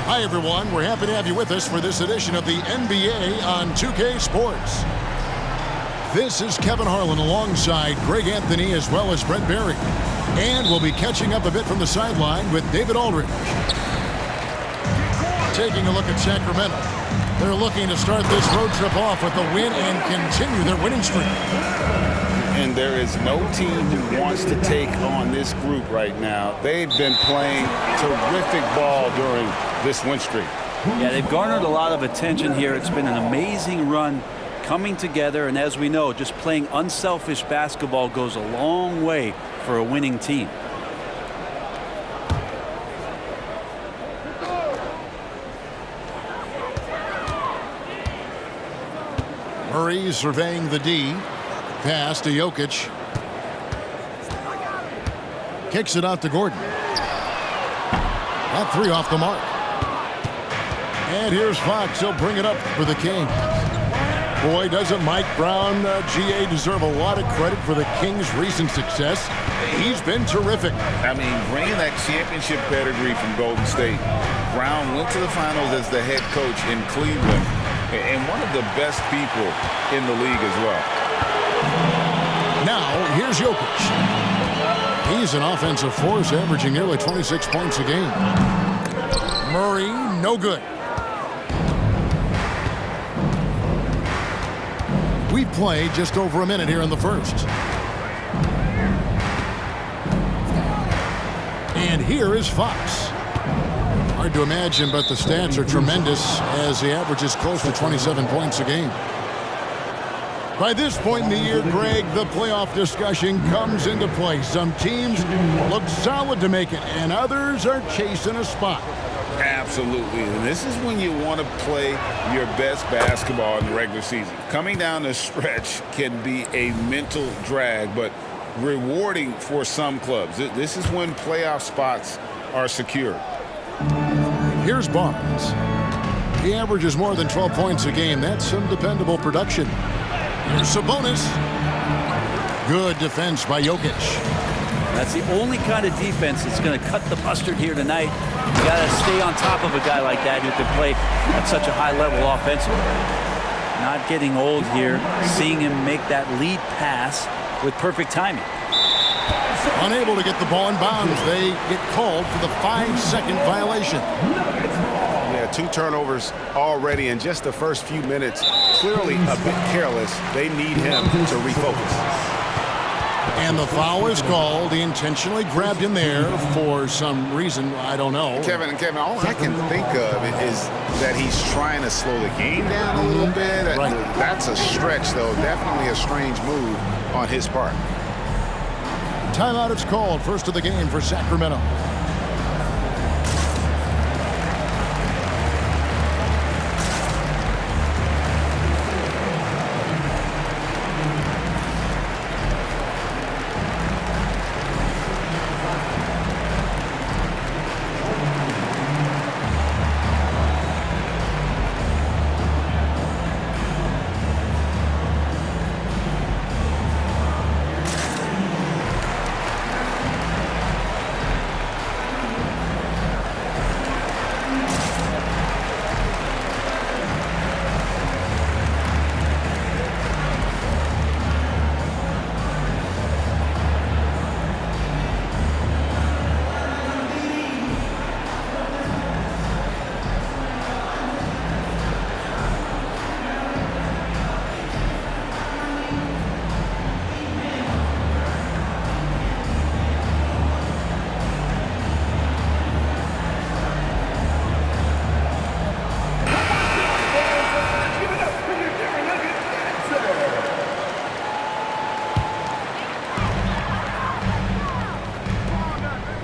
Hi, everyone. We're happy to have you with us for this edition of the NBA on 2K Sports. This is Kevin Harlan alongside Greg Anthony as well as Brent Barry. And we'll be catching up a bit from the sideline with David Aldridge. Taking a look at Sacramento. They're looking to start this road trip off with a win and continue their winning streak. And there is no team who wants to take on this group right now. They've been playing terrific ball during this win streak. Yeah, they've garnered a lot of attention here. It's been an amazing run coming together. And as we know, just playing unselfish basketball goes a long way for a winning team. Murray surveying the D. Pass to Jokic. Kicks it out to Gordon. That three off the mark. And here's Fox. He'll bring it up for the Kings. Boy, doesn't Mike Brown, GA, deserve a lot of credit for the Kings' recent success. He's been terrific. I mean, bringing that championship pedigree from Golden State. Brown went to the finals as the head coach in Cleveland. And one of the best people in the league as well. Now, here's Jokic. He's an offensive force, averaging nearly 26 points a game. Murray, no good. We played just over a minute here in the first. And here is Fox. Hard to imagine, but the stats are tremendous as he averages close to 27 points a game. By this point in the year, Greg, the playoff discussion comes into play. Some teams look solid to make it, and others are chasing a spot. Absolutely. And this is when you want to play your best basketball in the regular season. Coming down the stretch can be a mental drag, but rewarding for some clubs. This is when playoff spots are secured. Here's Barnes. He averages more than 12 points a game. That's some dependable production. Here's Sabonis. Good defense by Jokic. That's the only kind of defense that's going to cut the mustard here tonight. You got to stay on top of a guy like that who can play at such a high level offensively. Not getting old here, seeing him make that lead pass with perfect timing. Unable to get the ball in bounds. They get called for the 5-second violation. Yeah, 2 turnovers already in just the first few minutes. Clearly a bit careless. They need him to refocus. And the foul is called. He intentionally grabbed him there for some reason. I don't know. Kevin, all I can think of is that he's trying to slow the game down a little bit. Right. That's a stretch, though. Definitely a strange move on his part. Timeout is called. First of the game for Sacramento.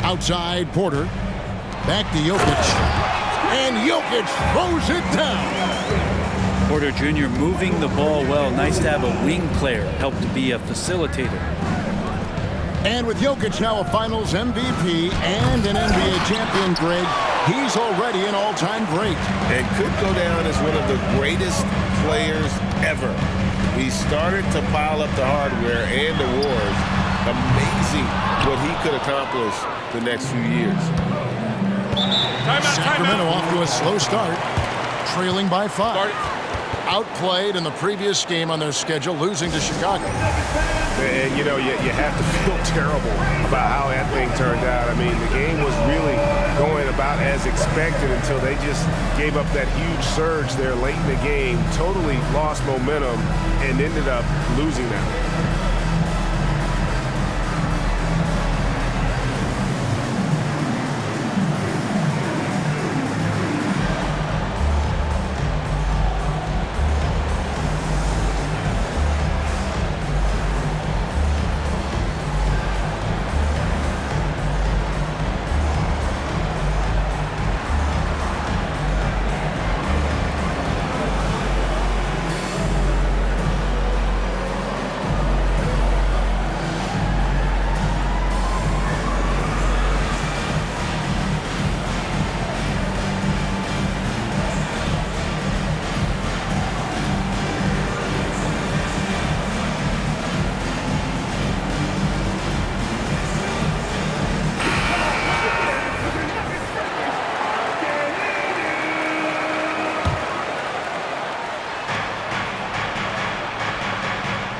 Outside, Porter. Back to Jokic. And Jokic throws it down. Porter Jr. moving the ball well. Nice to have a wing player help to be a facilitator. And with Jokic now a Finals MVP and an NBA champion, Greg, he's already an all-time great. And could go down as one of the greatest players ever. He started to pile up the hardware and awards, Amazing what he could accomplish the next few years. Sacramento off to a slow start, trailing by 5. Outplayed in the previous game on their schedule, losing to Chicago. And, you know, you have to feel terrible about how that thing turned out. I mean, the game was really going about as expected until they just gave up that huge surge there late in the game, totally lost momentum, and ended up losing that.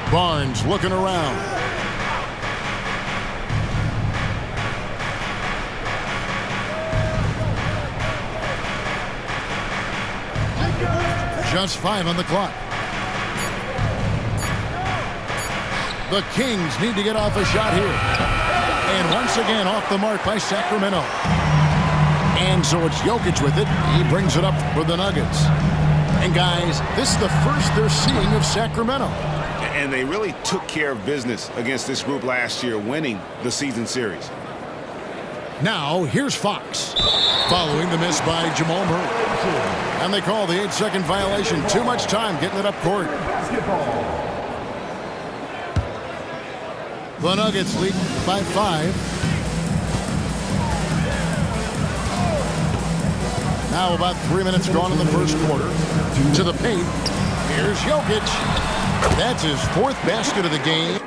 Barnes looking around. Just 5 on the clock. The Kings need to get off a shot here. And once again off the mark by Sacramento. And so it's Jokic with it. He brings it up for the Nuggets. And guys, this is the first they're seeing of Sacramento. And they really took care of business against this group last year, winning the season series. Now, here's Fox, following the miss by Jamal Murray. And they call the 8-second violation. Too much time getting it up court. The Nuggets lead by 5. Now about 3 minutes gone in the first quarter. To the paint. Here's Jokic. That's his 4th basket of the game.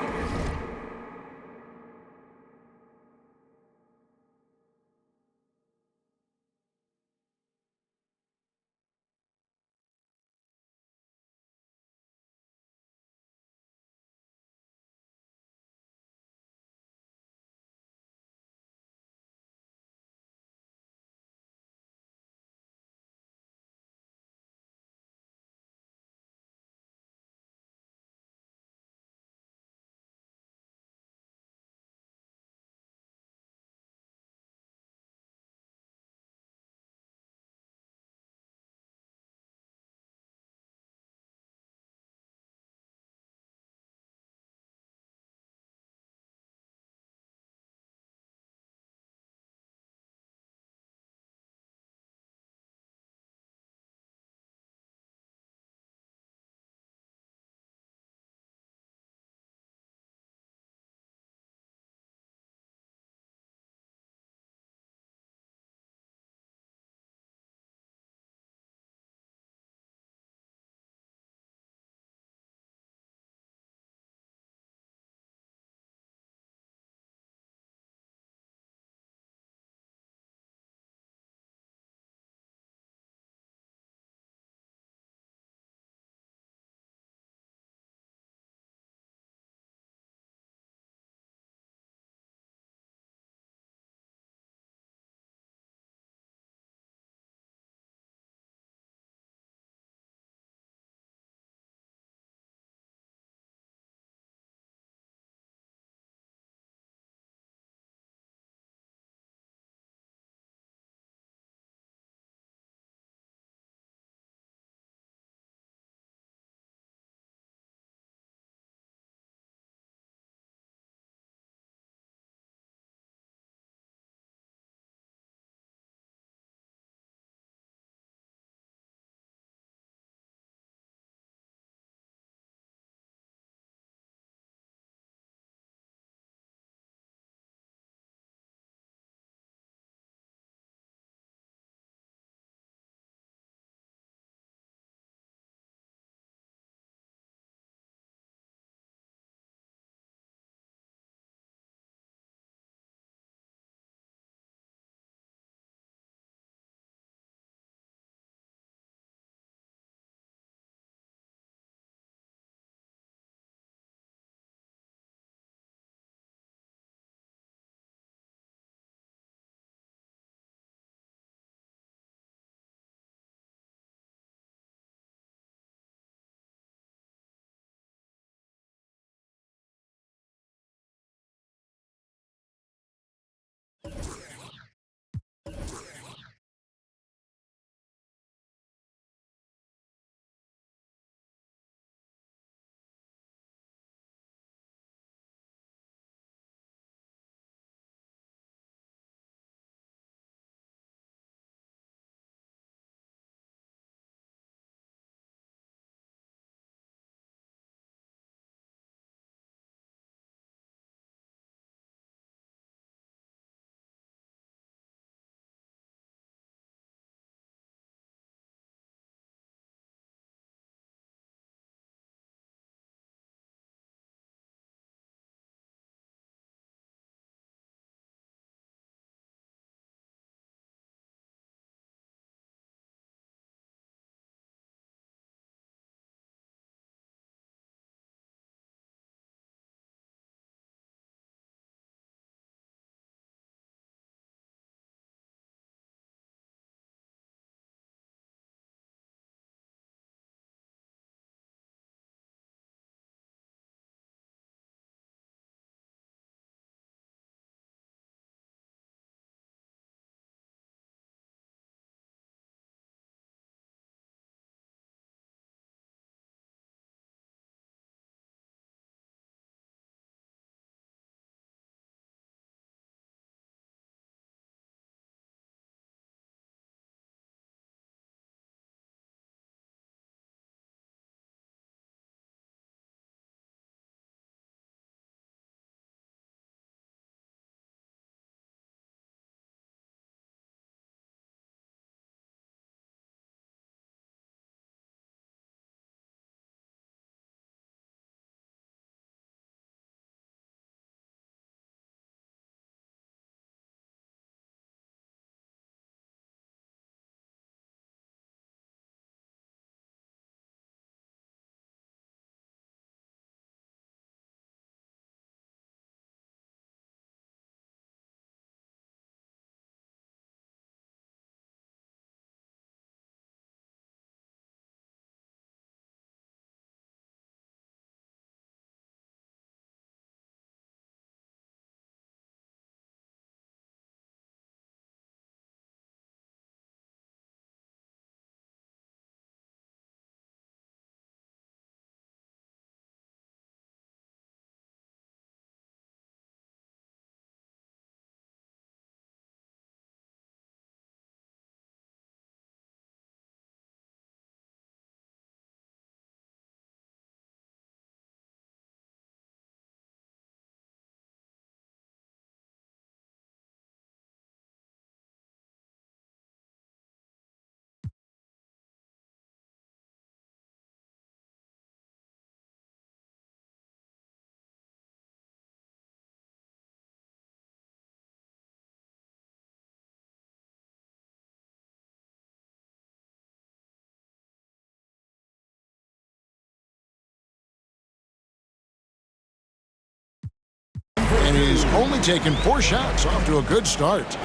And he's only taken 4 shots, off to a good start.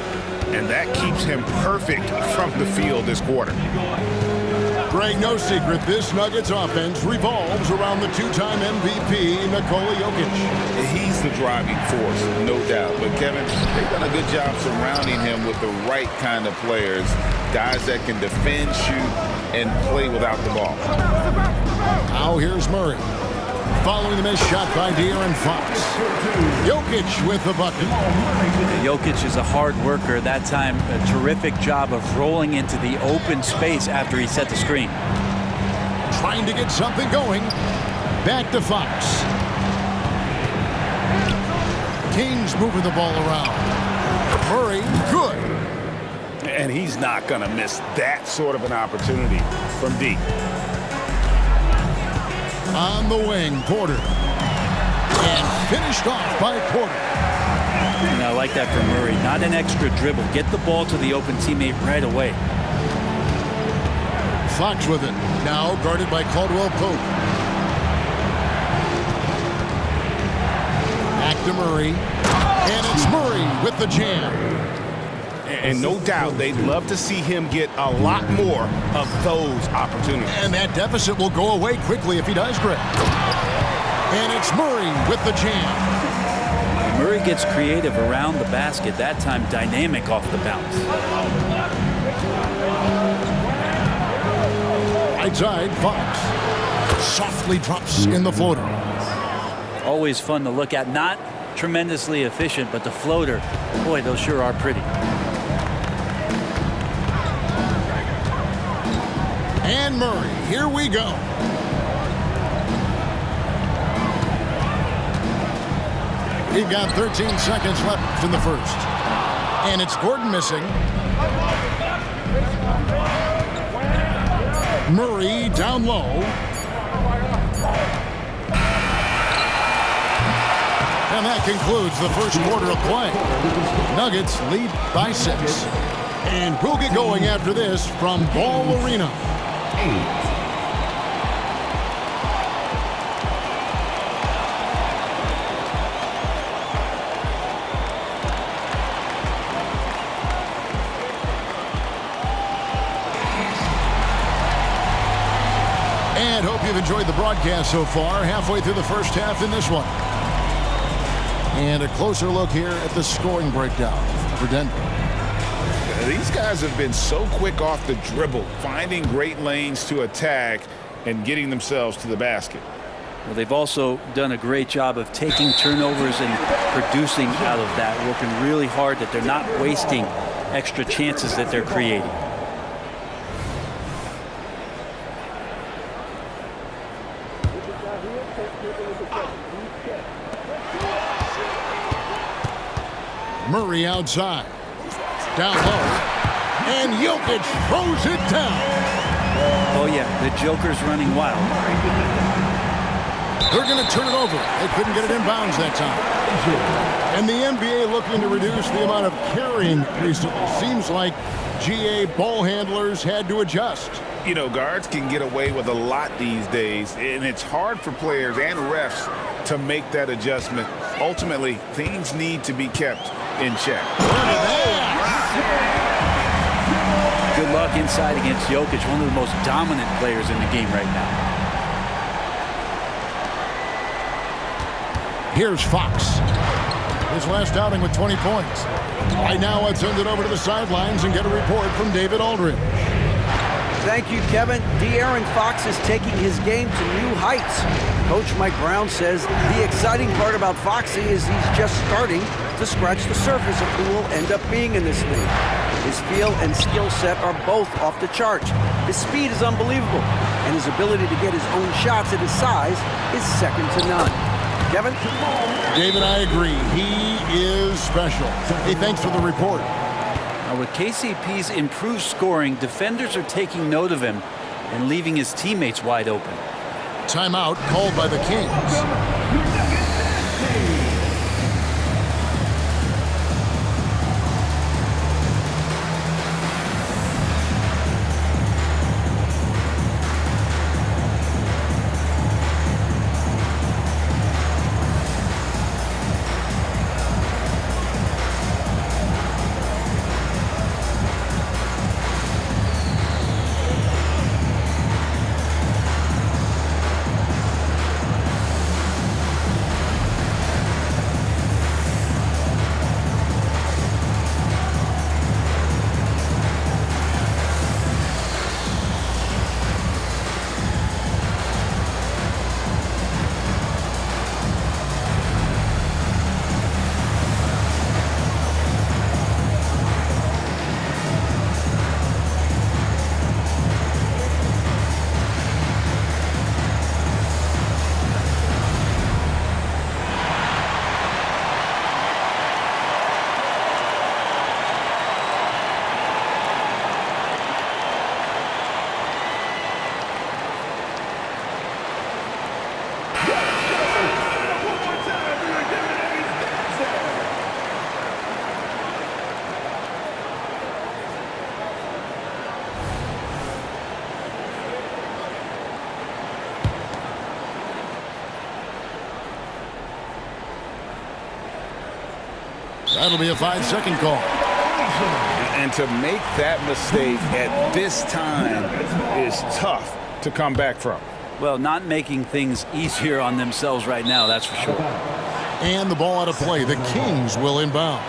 And that keeps him perfect from the field this quarter. Greg, no secret, this Nuggets offense revolves around the 2-time MVP, Nikola Jokic. He's the driving force, no doubt. But, Kevin, they've done a good job surrounding him with the right kind of players, guys that can defend, shoot, and play without the ball. Now here's Murray. Following the missed shot by De'Aaron Fox. Jokic with the bucket. Jokic is a hard worker. That time, a terrific job of rolling into the open space after he set the screen. Trying to get something going. Back to Fox. Kings moving the ball around. Murray, good. And he's not going to miss that sort of an opportunity from deep. On the wing, Porter. And finished off by Porter. And I like that from Murray. Not an extra dribble. Get the ball to the open teammate right away. Fox with it. Now guarded by Caldwell Pope. Back to Murray. And it's Murray with the jam. And no doubt they'd love to see him get a lot more of those opportunities. And that deficit will go away quickly if he does, Greg. And it's Murray with the jam. Murray gets creative around the basket. That time dynamic off the bounce. Right side, Fox. Softly drops in the floater. Always fun to look at. Not tremendously efficient, but the floater, boy, those sure are pretty. And Murray, here we go. We've got 13 seconds left in the first. And it's Gordon missing. Murray down low. And that concludes the first quarter of play. Nuggets lead by 6. And we'll get going after this from Ball Arena. And hope you've enjoyed the broadcast so far. Halfway through the first half in this one. And a closer look here at the scoring breakdown for Denver. These guys have been so quick off the dribble, finding great lanes to attack and getting themselves to the basket. Well, they've also done a great job of taking turnovers and producing out of that, working really hard that they're not wasting extra chances that they're creating. Murray outside. Down low. And Jokic throws it down. Oh, yeah, the Joker's running wild. They're going to turn it over. They couldn't get it in bounds that time. And the NBA looking to reduce the amount of carrying recently. Seems like GA ball handlers had to adjust. You know, guards can get away with a lot these days, and it's hard for players and refs to make that adjustment. Ultimately, things need to be kept in check. Good luck inside against Jokic, one of the most dominant players in the game right now. Here's Fox. His last outing with 20 points. Right now, let's send it over to the sidelines and get a report from David Aldridge. Thank you, Kevin. De'Aaron Fox is taking his game to new heights. Coach Mike Brown says the exciting part about Foxy is he's just starting to scratch the surface of who will end up being in this league. His feel and skill set are both off the charts. His speed is unbelievable, and his ability to get his own shots at his size is second to none. Kevin? David, I agree. He is special. Hey, thanks for the report. Now, with KCP's improved scoring, defenders are taking note of him and leaving his teammates wide open. Timeout called by the Kings. That'll be a 5-second call. And to make that mistake at this time is tough to come back from. Well, not making things easier on themselves right now, that's for sure. And the ball out of play. The Kings will inbound.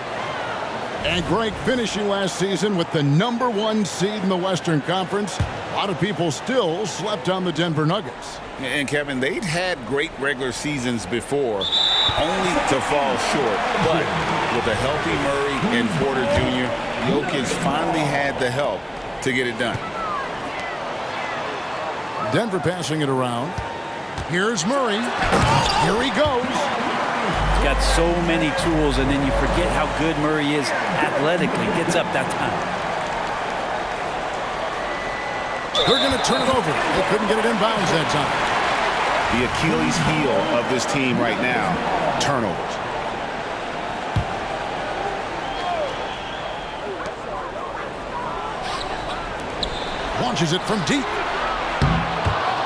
And Greg, finishing last season with the #1 seed in the Western Conference, a lot of people still slept on the Denver Nuggets. And Kevin, they'd had great regular seasons before, only to fall short. But with a healthy Murray and Porter Jr., Jokic finally had the help to get it done. Denver passing it around. Here's Murray. Here he goes. He's got so many tools, and then you forget how good Murray is athletically. Gets up that time. They're going to turn it over. They couldn't get it inbounds that time. The Achilles heel of this team right now, turnovers. Launches it from deep.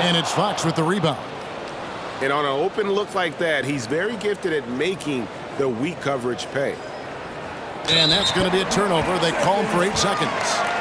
And it's Fox with the rebound. And on an open look like that, he's very gifted at making the weak coverage pay. And that's going to be a turnover. They call him for 8 seconds.